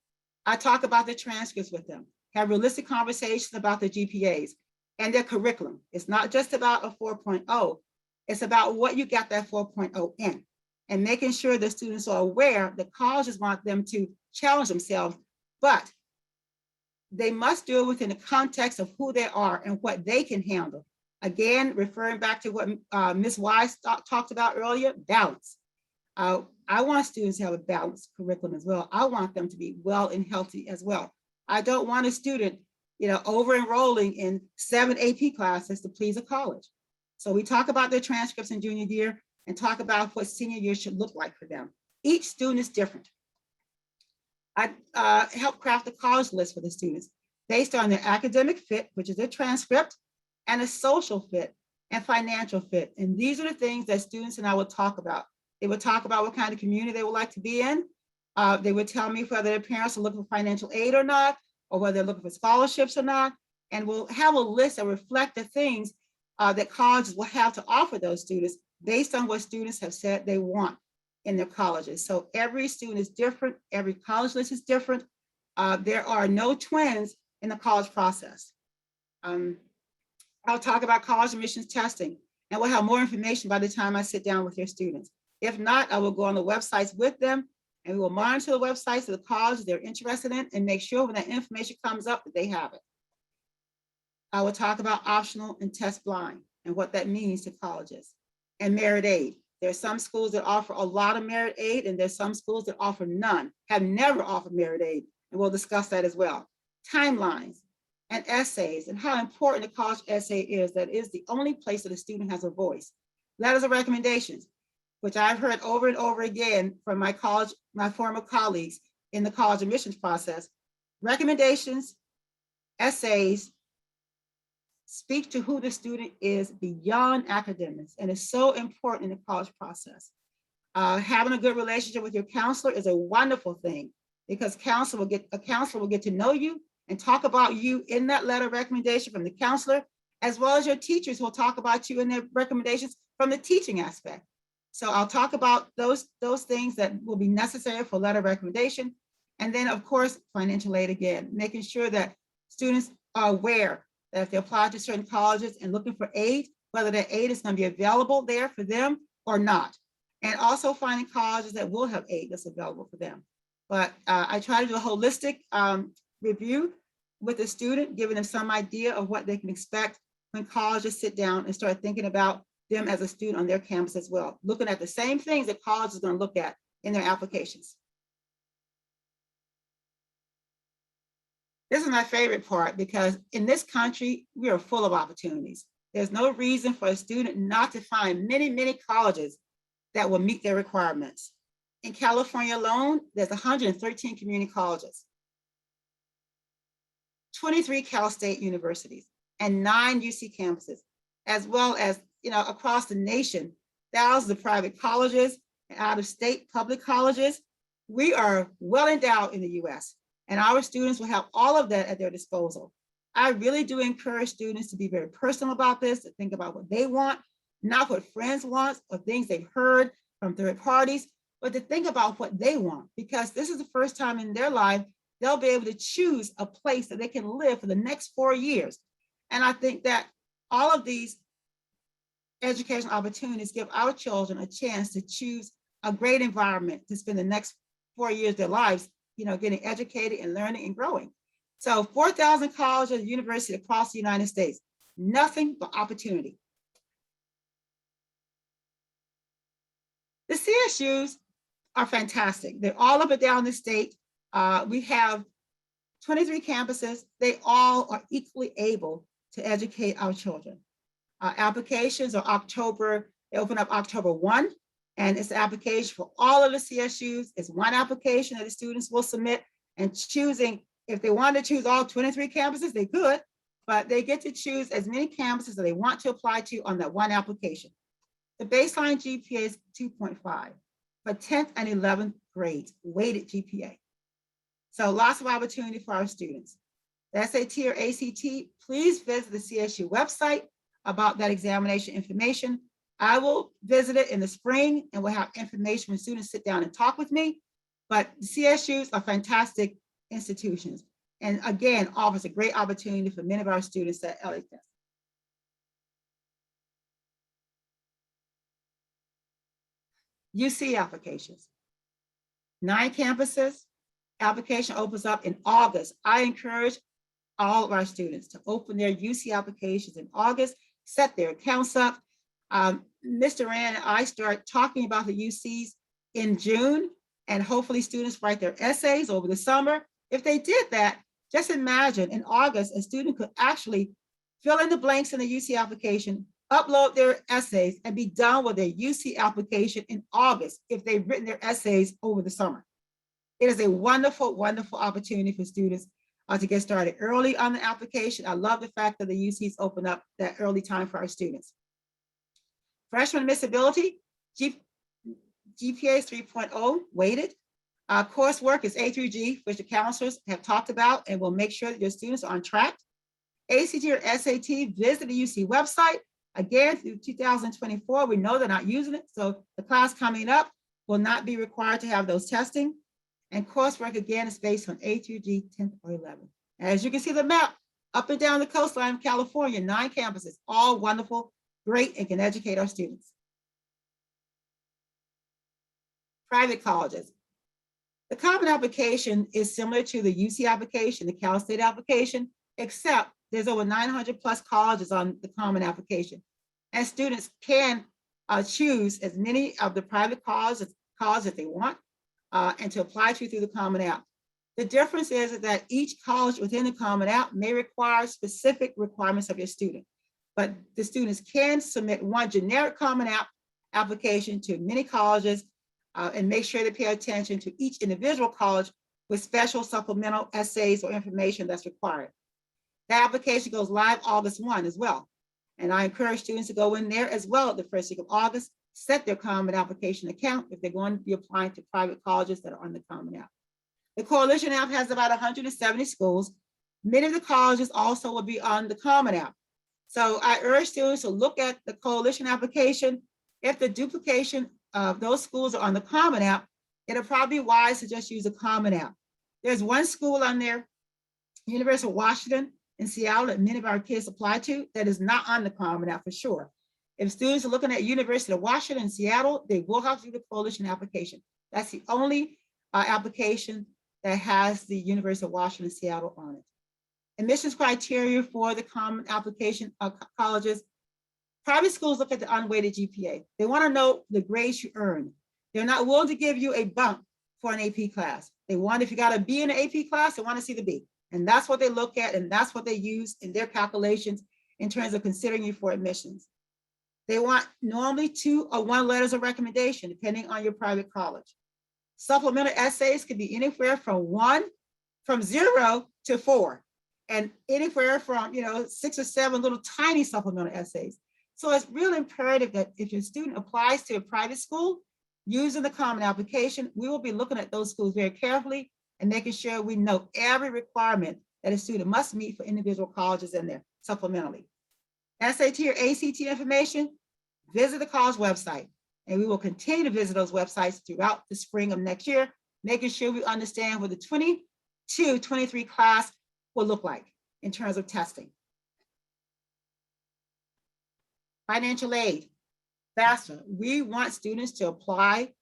I talk about the transcripts with them, have realistic conversations about the GPAs and their curriculum. It's not just about a 4.0, it's about what you got that 4.0 in, and making sure the students are aware that colleges want them to challenge themselves, but they must do it within the context of who they are and what they can handle. Again, referring back to what Ms. Wise talked about earlier, balance. I want students to have a balanced curriculum as well. I want them to be well and healthy as well. I don't want a student, over enrolling in 7 AP classes to please a college. So we talk about their transcripts in junior year and talk about what senior year should look like for them. Each student is different. I help craft a college list for the students based on their academic fit, which is their transcript, and a social fit and financial fit. And these are the things that students and I will talk about. They would talk about what kind of community they would like to be in. They would tell me whether their parents are looking for financial aid or not, or whether they're looking for scholarships or not. And we'll have a list that reflect the things that colleges will have to offer those students based on what students have said they want in their colleges. So every student is different. Every college list is different. There are no twins in the college process. I'll talk about college admissions testing, and we'll have more information by the time I sit down with your students. If not, I will go on the websites with them, and we will monitor the websites of the colleges they're interested in and make sure when that information comes up that they have it. I will talk about optional and test blind and what that means to colleges, and merit aid. There's some schools that offer a lot of merit aid, and there's some schools that offer none, have never offered merit aid, and we'll discuss that as well. Timelines and essays, and how important a college essay is. That is the only place that a student has a voice. Letters of recommendations, which I've heard over and over again from my former colleagues in the college admissions process. Recommendations, essays, speak to who the student is beyond academics, and it's so important in the college process. Having a good relationship with your counselor is a wonderful thing, because a counselor will get to know you and talk about you in that letter of recommendation from the counselor, as well as your teachers will talk about you in their recommendations from the teaching aspect. So I'll talk about those things that will be necessary for letter of recommendation. And then, of course, financial aid again, making sure that students are aware that if they apply to certain colleges and looking for aid, whether that aid is going to be available there for them or not. And also finding colleges that will have aid that's available for them. But I try to do a holistic review with the student, giving them some idea of what they can expect when colleges sit down and start thinking about them as a student on their campus as well, looking at the same things that college is going to look at in their applications. This is my favorite part, because in this country, we are full of opportunities. There's no reason for a student not to find many, many colleges that will meet their requirements. In California alone, there's 113 community colleges, 23 Cal State universities, and 9 UC campuses, as well as across the nation, thousands of private colleges and out-of-state public colleges. We are well endowed in the US, and our students will have all of that at their disposal. I really do encourage students to be very personal about this, to think about what they want, not what friends want or things they've heard from third parties, but to think about what they want, because this is the first time in their life they'll be able to choose a place that they can live for the next 4 years. And I think that all of these educational opportunities give our children a chance to choose a great environment to spend the next 4 years of their lives, getting educated and learning and growing. So 4,000 colleges and universities across the United States, nothing but opportunity. The CSUs are fantastic. They're all up and down the state. We have 23 campuses. They all are equally able to educate our children. Applications are they open up October 1, and it's an application for all of the CSUs. It's one application that the students will submit, and choosing, if they want to choose all 23 campuses, they could, but they get to choose as many campuses that they want to apply to on that one application. The baseline GPA is 2.5 for 10th and 11th grades, weighted GPA. So lots of opportunity for our students. The SAT or ACT, please visit the CSU website about that examination information. I will visit it in the spring, and we'll have information when students sit down and talk with me. But the CSUs are fantastic institutions, and again, offers a great opportunity for many of our students at LAHS. UC applications, 9 campuses. Application opens up in August. I encourage all of our students to open their UC applications in August, set their accounts up. Mr. Rand and I start talking about the UCs in June, and hopefully students write their essays over the summer. If they did that, just imagine in August, a student could actually fill in the blanks in the UC application, upload their essays, and be done with their UC application in August if they've written their essays over the summer. It is a wonderful, wonderful opportunity for students to get started early on the application. I love the fact that the UCs open up that early time for our students. Freshman admissibility, GPA is 3.0, weighted. Coursework is A through G, which the counselors have talked about, and will make sure that your students are on track. ACT or SAT, visit the UC website. Again, through 2024, we know they're not using it, so the class coming up will not be required to have those testing. And coursework, again, is based on A through G, 10th or 11th. As you can see the map, up and down the coastline of California, 9 campuses, all wonderful, great, and can educate our students. Private colleges. The common application is similar to the UC application, the Cal State application, except there's over 900 plus colleges on the common application. And students can choose as many of the private colleges that they want and to apply to through the Common App. The difference is that each college within the Common App may require specific requirements of your student, but the students can submit one generic Common App application to many colleges and make sure they pay attention to each individual college with special supplemental essays or information that's required. The application goes live August 1 as well. And I encourage students to go in there as well at the first week of August, set their Common Application account if they're going to be applying to private colleges that are on the Common App. The Coalition App has about 170 schools. Many of the colleges also will be on the Common App. So I urge students to look at the Coalition application. If the duplication of those schools are on the Common App, it'll probably be wise to just use a Common App. There's one school on there, University of Washington in Seattle, that many of our kids apply to, that is not on the Common App for sure. If students are looking at University of Washington in Seattle, they will have to do the Coalition application. That's the only application that has the University of Washington Seattle on it. Admissions criteria for the common application colleges. Private schools look at the unweighted GPA. They want to know the grades you earn. They're not willing to give you a bump for an AP class. They want, if you got a B in an AP class, they want to see the B. And that's what they look at, and that's what they use in their calculations in terms of considering you for admissions. They want normally 2 or 1 letters of recommendation, depending on your private college. Supplemental essays could be anywhere from 0 to 4, and anywhere from 6 or 7 little tiny supplemental essays. So it's really imperative that if your student applies to a private school using the common application, we will be looking at those schools very carefully and making sure we know every requirement that a student must meet for individual colleges in there supplementally. SAT or ACT information, visit the college website. And we will continue to visit those websites throughout the spring of next year, making sure we understand what the 22-23 class will look like in terms of testing. Financial aid, FAFSA. We want students to apply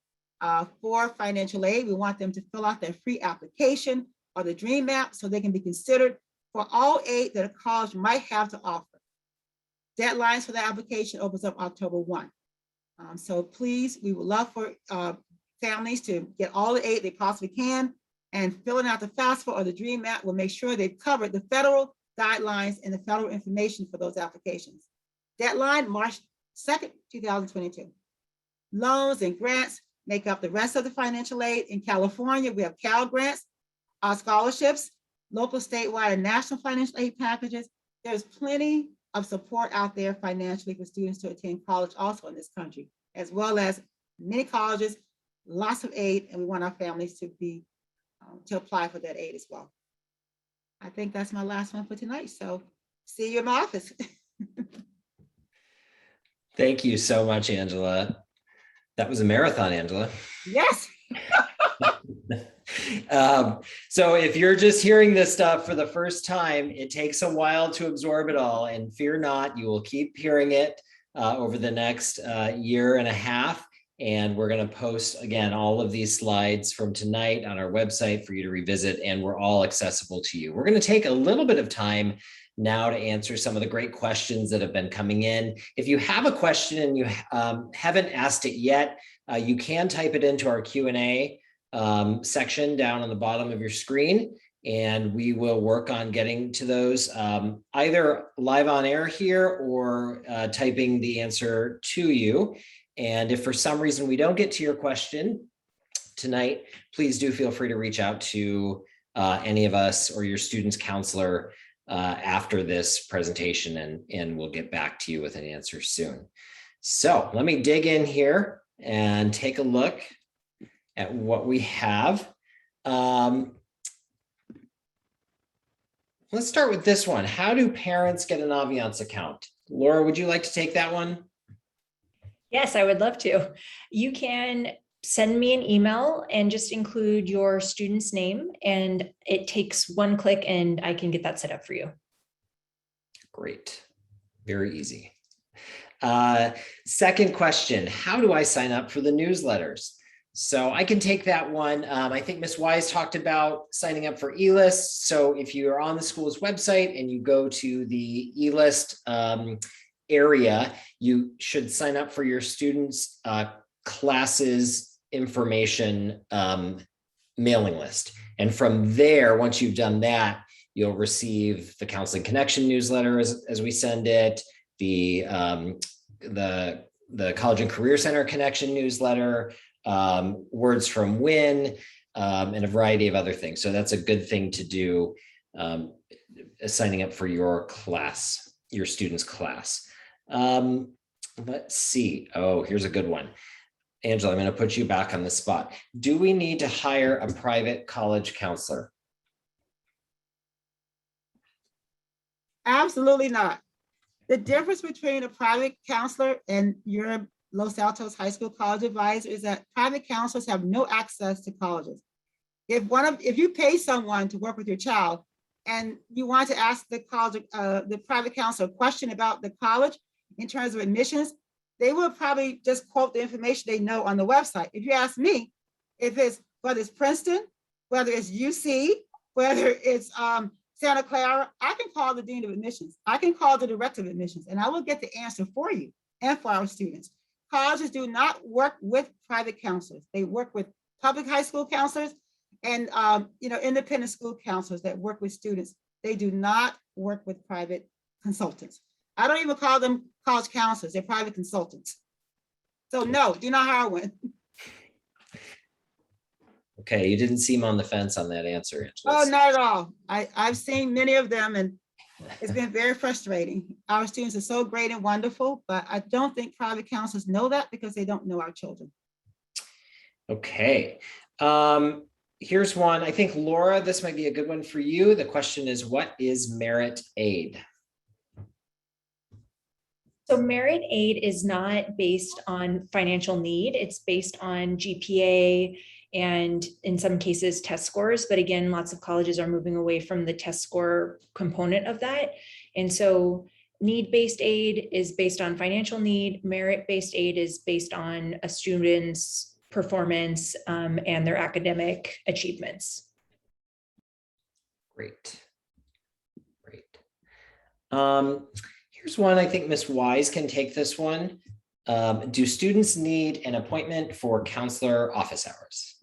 for financial aid. We want them to fill out their free application or the dream map so they can be considered for all aid that a college might have to offer. Deadlines for the application opens up October 1. So please, we would love for families to get all the aid they possibly can, and filling out the FAFSA or the dream map will make sure they've covered the federal guidelines and the federal information for those applications. Deadline, March 2nd, 2022. Loans and grants make up the rest of the financial aid. In California, we have Cal grants, scholarships, local, statewide, and national financial aid packages. There's plenty of support out there financially for students to attend college also in this country, as well as many colleges, lots of aid, and we want our families to be to apply for that aid as well. I think that's my last one for tonight. So see you in my office. Thank you so much, Angela. That was a marathon, Angela. Yes. So if you're just hearing this stuff for the first time, it takes a while to absorb it all, and fear not, you will keep hearing it over the next year and a half. And we're going to post, again, all of these slides from tonight on our website for you to revisit, and we're all accessible to you. We're going to take a little bit of time now to answer some of the great questions that have been coming in. If you have a question and you haven't asked it yet, you can type it into our Q&A section down on the bottom of your screen, and we will work on getting to those either live on air here or typing the answer to you. And if for some reason we don't get to your question tonight, please do feel free to reach out to any of us or your student's counselor after this presentation, and we'll get back to you with an answer soon. So let me dig in here and take a look at what we have. Let's start with this one. How do parents get an Naviance account? Laura, would you like to take that one? Yes, I would love to. You can send me an email and just include your student's name, and it takes one click and I can get that set up for you. Great. Very easy. Second question, how do I sign up for the newsletters? So I can take that one. I think Ms. Wise talked about signing up for eList. So if you are on the school's website and you go to the eList area, you should sign up for your students' classes information mailing list. And from there, once you've done that, you'll receive the Counseling Connection newsletter as we send it, the College and Career Center Connection newsletter, words from Win, and a variety of other things. So that's a good thing to do, signing up for your class, your student's class. Let's see. Oh, here's a good one. Angela, I'm going to put you back on the spot. Do we need to hire a private college counselor? Absolutely not. The difference between a private counselor and your Los Altos High School college advisor is that private counselors have no access to colleges. If you pay someone to work with your child and you want to ask the college, the private counselor a question about the college in terms of admissions, they will probably just quote the information they know on the website. If you ask me, whether it's Princeton, whether it's UC, whether it's Santa Clara, I can call the dean of admissions. I can call the director of admissions, and I will get the answer for you and for our students. Colleges do not work with private counselors. They work with public high school counselors and independent school counselors that work with students. They do not work with private consultants. I don't even call them college counselors. They're private consultants. So no, do not hire one. Okay, you didn't seem on the fence on that answer, Angela. Oh, not at all. I've seen many of them, and it's been very frustrating. Our students are so great and wonderful, but I don't think private counselors know that because they don't know our children. Okay. Here's one. I think, Laura, this might be a good one for you. The question is, what is merit aid? So merit aid is not based on financial need. It's based on GPA and in some cases test scores. But again, lots of colleges are moving away from the test score component of that. And so need-based aid is based on financial need. Merit-based aid is based on a student's performance and their academic achievements. Great. Here's one. I think Ms. Wise can take this one. Do students need an appointment for counselor office hours?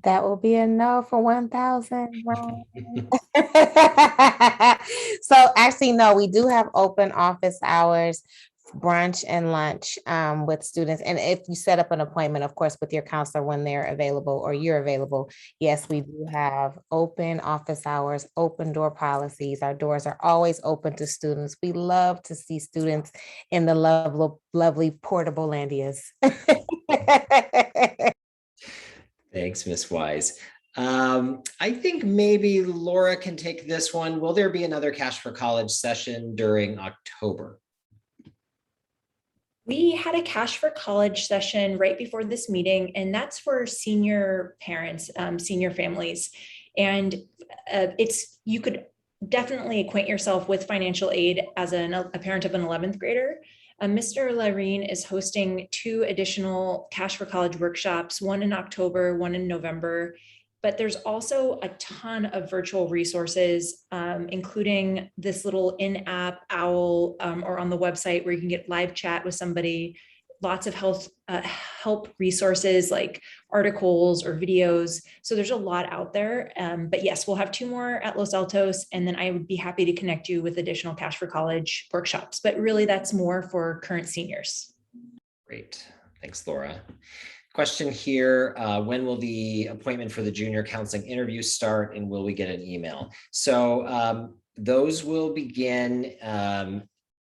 That will be a no for 1,000. So actually, no, we do have open office hours, brunch and lunch with students. And if you set up an appointment, of course, with your counselor when they're available or you're available, yes, we do have open office hours, open door policies. Our doors are always open to students. We love to see students in the lovely portable Landias. Thanks, Ms. Wise. I think maybe Laura can take this one. Will there be another Cash for College session during October? We had a Cash for College session right before this meeting, and that's for senior parents, senior families. And you could definitely acquaint yourself with financial aid as a parent of an 11th grader. Mr. Larine is hosting 2 additional Cash for College workshops, one in October, one in November. but there's also a ton of virtual resources, including this little in-app owl or on the website where you can get live chat with somebody, lots of help resources like articles or videos. So there's a lot out there. But yes, we'll have 2 more at Los Altos, and then I would be happy to connect you with additional Cash for College workshops. But really, that's more for current seniors. Great. Thanks, Laura. Question here, when will the appointment for the junior counseling interview start, and will we get an email? So those will begin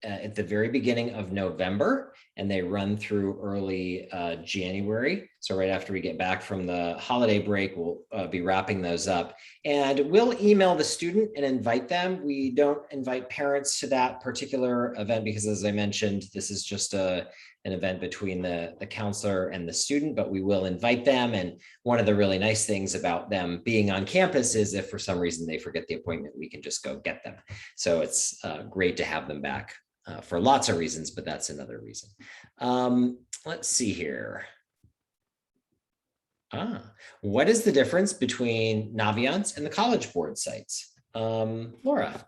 at the very beginning of November, and they run through early January. So right after we get back from the holiday break, we'll be wrapping those up. And we'll email the student and invite them. We don't invite parents to that particular event because, as I mentioned, this is just an event between the counselor and the student, but we will invite them. And one of the really nice things about them being on campus is if for some reason they forget the appointment, we can just go get them. So it's great to have them back for lots of reasons, but that's another reason. Let's see here. What is the difference between Naviance and the College Board sites? Laura.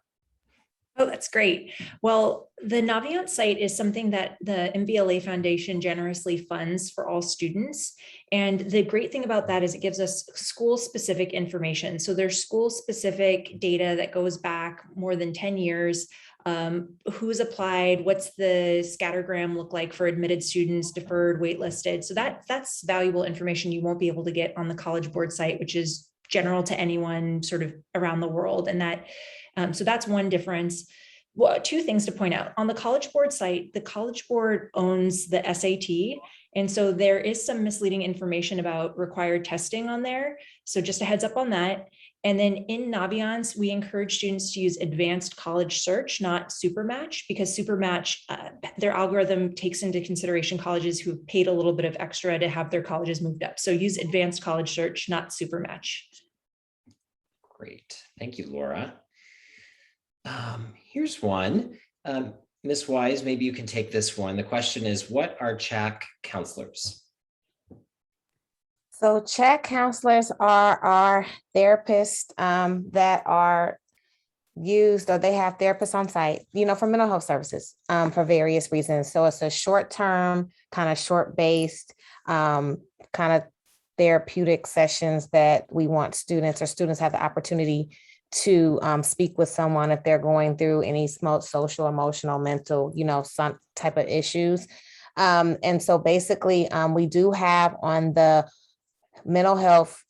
Oh, that's great. Well, the Naviance site is something that the MVLA Foundation generously funds for all students. And the great thing about that is it gives us school-specific information. So there's school-specific data that goes back more than 10 years. Who's applied, what's the scattergram look like for admitted students, deferred, waitlisted. So that's valuable information you won't be able to get on the College Board site, which is general to anyone sort of around the world. And that, so that's one difference. Well, 2 things to point out. On the College Board site, the College Board owns the SAT. And so there is some misleading information about required testing on there. So just a heads up on that. And then in Naviance, we encourage students to use advanced college search, not Supermatch, because Supermatch, their algorithm takes into consideration colleges who've paid a little bit of extra to have their colleges moved up. So use advanced college search, not Supermatch. Great. Thank you, Laura. Here's one. Ms. Wise, maybe you can take this one. The question is, what are CHAC counselors? So chat counselors are our therapists that are used, or they have therapists on site, for mental health services for various reasons. So it's a short-term, kind of short-based, kind of therapeutic sessions that we want students have the opportunity to speak with someone if they're going through any social, emotional, mental, some type of issues. And so basically we do have on the mental health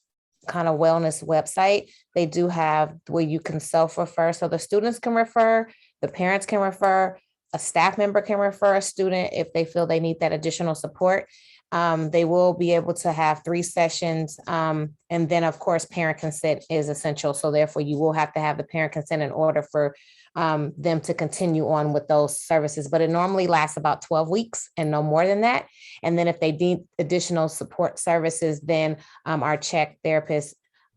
kind of wellness website, they do have where you can self-refer. So the students can refer, the parents can refer, a staff member can refer a student if they feel they need that additional support. They will be able to have 3 sessions. And then of course, parent consent is essential. So therefore you will have to have the parent consent in order for them to continue on with those services, but it normally lasts about 12 weeks and no more than that. And then if they need additional support services, then our CHAC therapist,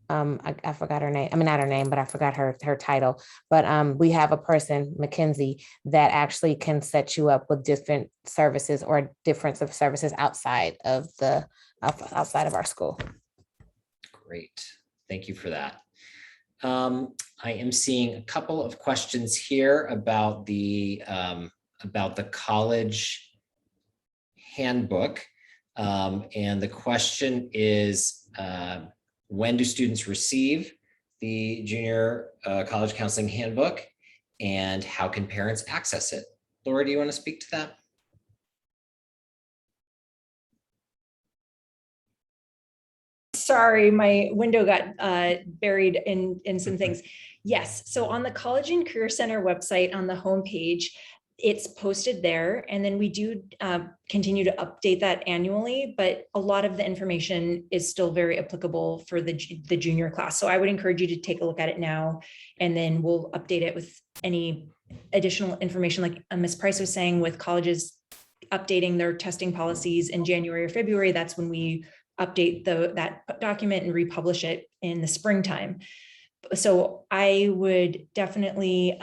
I forgot her name. I mean, not her name, but I forgot her title. But we have a person, Mackenzie, that actually can set you up with different services or different services outside of our school. Great. Thank you for that. I am seeing a couple of questions here about the college handbook. And the question is, when do students receive the junior college counseling handbook, and how can parents access it? Laura, do you want to speak to that? Sorry, my window got buried in some things. Yes, so on the College and Career Center website on the homepage, it's posted there. And then we do continue to update that annually, but a lot of the information is still very applicable for the junior class. So I would encourage you to take a look at it now, and then we'll update it with any additional information, like Ms. Price was saying, with colleges updating their testing policies in January or February. That's when we update that document and republish it in the springtime. So I would definitely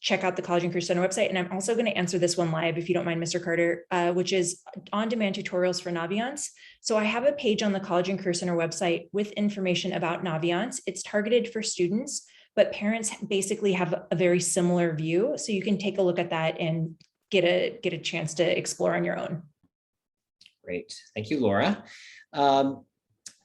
check out the College and Career Center website. And I'm also going to answer this one live, if you don't mind, Mr. Carter, which is on-demand tutorials for Naviance. So I have a page on the College and Career Center website with information about Naviance. It's targeted for students, but parents basically have a very similar view. So you can take a look at that and get a chance to explore on your own. Great. Thank you, Laura.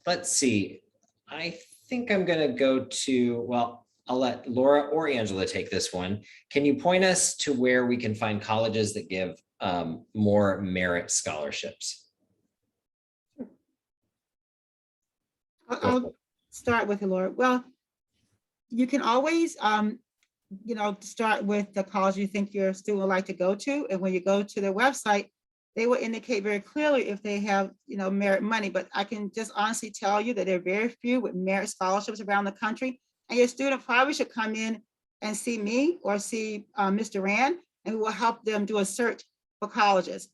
Let's see. I think I'm going to go to, well, I'll let Laura or Angela take this one. Can you point us to where we can find colleges that give more merit scholarships? I'll start with it, Laura. Well, you can always, start with the college you think your student would like to go to. And when you go to their website, they will indicate very clearly if they have, merit money. But I can just honestly tell you that there are very few with merit scholarships around the country. And your student probably should come in and see me or see Mr. Rand, and we will help them do a search for colleges.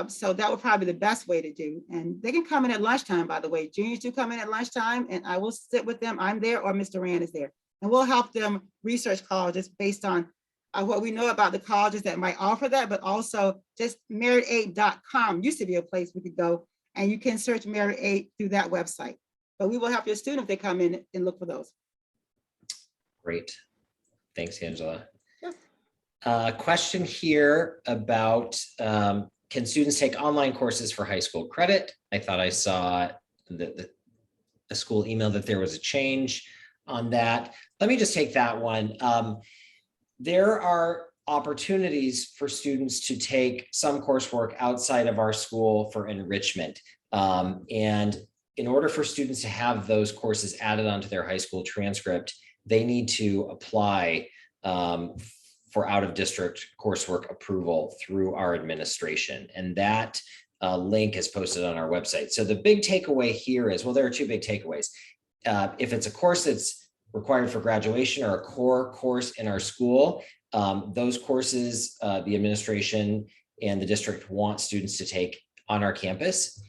So that would probably be the best way to do. And they can come in at lunchtime, by the way. Juniors do come in at lunchtime, and I will sit with them. I'm there, or Mr. Rand is there. And we'll help them research colleges based on what we know about the colleges that might offer that, but also just meritaid.com used to be a place we could go, and you can search Merit Aid through that website. But we will help your student if they come in and look for those. Great. Thanks, Angela. Yes. Question here about can students take online courses for high school credit? I thought I saw the school email that there was a change on that. Let me just take that one. There are opportunities for students to take some coursework outside of our school for enrichment. And in order for students to have those courses added onto their high school transcript, they need to apply for out-of-district coursework approval through our administration. And that link is posted on our website. So the big takeaway here is, well, there are two big takeaways. If it's a course that's required for graduation or a core course in our school, those courses, the administration and the district want students to take on our campus.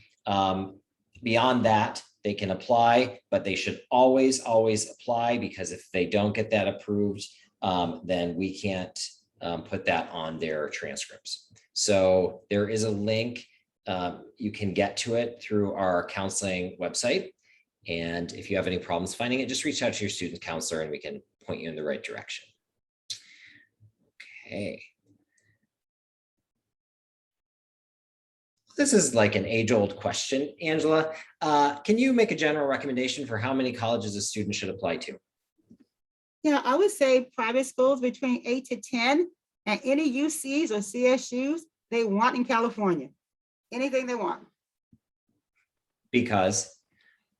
Beyond that, they can apply, but they should always apply, because if they don't get that approved, then we can't put that on their transcripts. So there is a link. You can get to it through our counseling website. And if you have any problems finding it, just reach out to your student counselor and we can point you in the right direction. Okay. This is like an age-old question. Angela, can you make a general recommendation for how many colleges a student should apply to? Yeah, I would say private schools between 8 to 10, and any UCs or CSUs they want in California. Anything they want. Because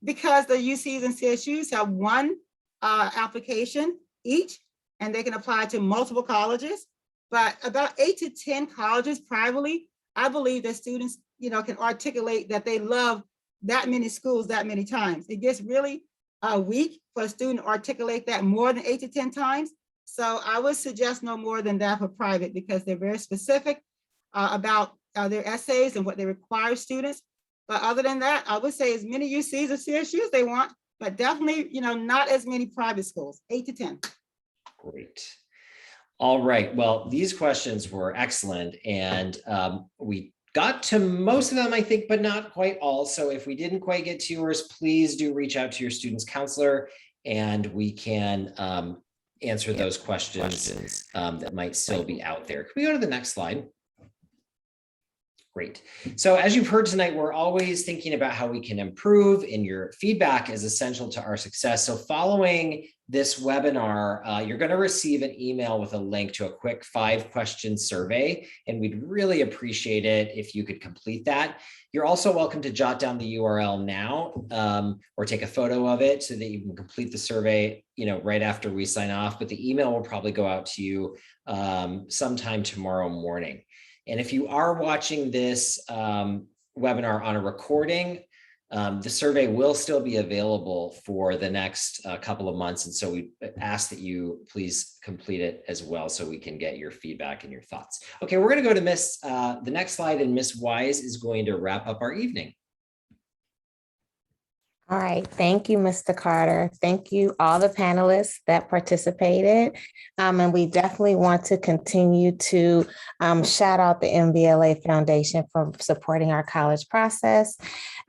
the UCs and CSUs have one application each, and they can apply to multiple colleges. But about 8 to 10 colleges privately, I believe that students, can articulate that they love that many schools that many times. It gets really weak for a student to articulate that more than 8 to 10 times. So I would suggest no more than that for private, because they're very specific about their essays and what they require students. But other than that, I would say as many UCs or CSUs they want, but definitely, not as many private schools, 8 to 10. Great. All right. Well, these questions were excellent, and we got to most of them, I think, but not quite all. So if we didn't quite get to yours, please do reach out to your student's counselor, and we can answer those questions that might still be out there. Can we go to the next slide? Great. So as you've heard tonight, we're always thinking about how we can improve, and your feedback is essential to our success. So following this webinar, you're going to receive an email with a link to a quick 5-question survey, and we'd really appreciate it if you could complete that. You're also welcome to jot down the URL now or take a photo of it so that you can complete the survey, right after we sign off, but the email will probably go out to you sometime tomorrow morning. And if you are watching this webinar on a recording, the survey will still be available for the next couple of months. And so we ask that you please complete it as well, so we can get your feedback and your thoughts. Okay, we're going to go to the next slide, and Miss Wise is going to wrap up our evening. All right, thank you, Mr. Carter. Thank you, all the panelists that participated. And we definitely want to continue to shout out the MBLA Foundation for supporting our college process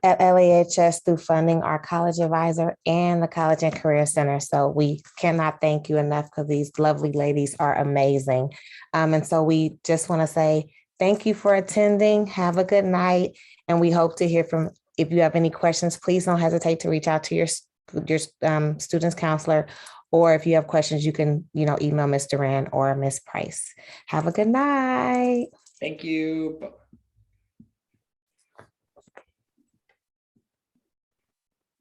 at LAHS through funding our college advisor and the College and Career Center. So we cannot thank you enough because these lovely ladies are amazing. And so we just want to say thank you for attending. Have a good night. And we hope to hear from. If you have any questions, please don't hesitate to reach out to your students counselor, or if you have questions, you can, email Ms. Duran or Ms. Price. Have a good night. Thank you.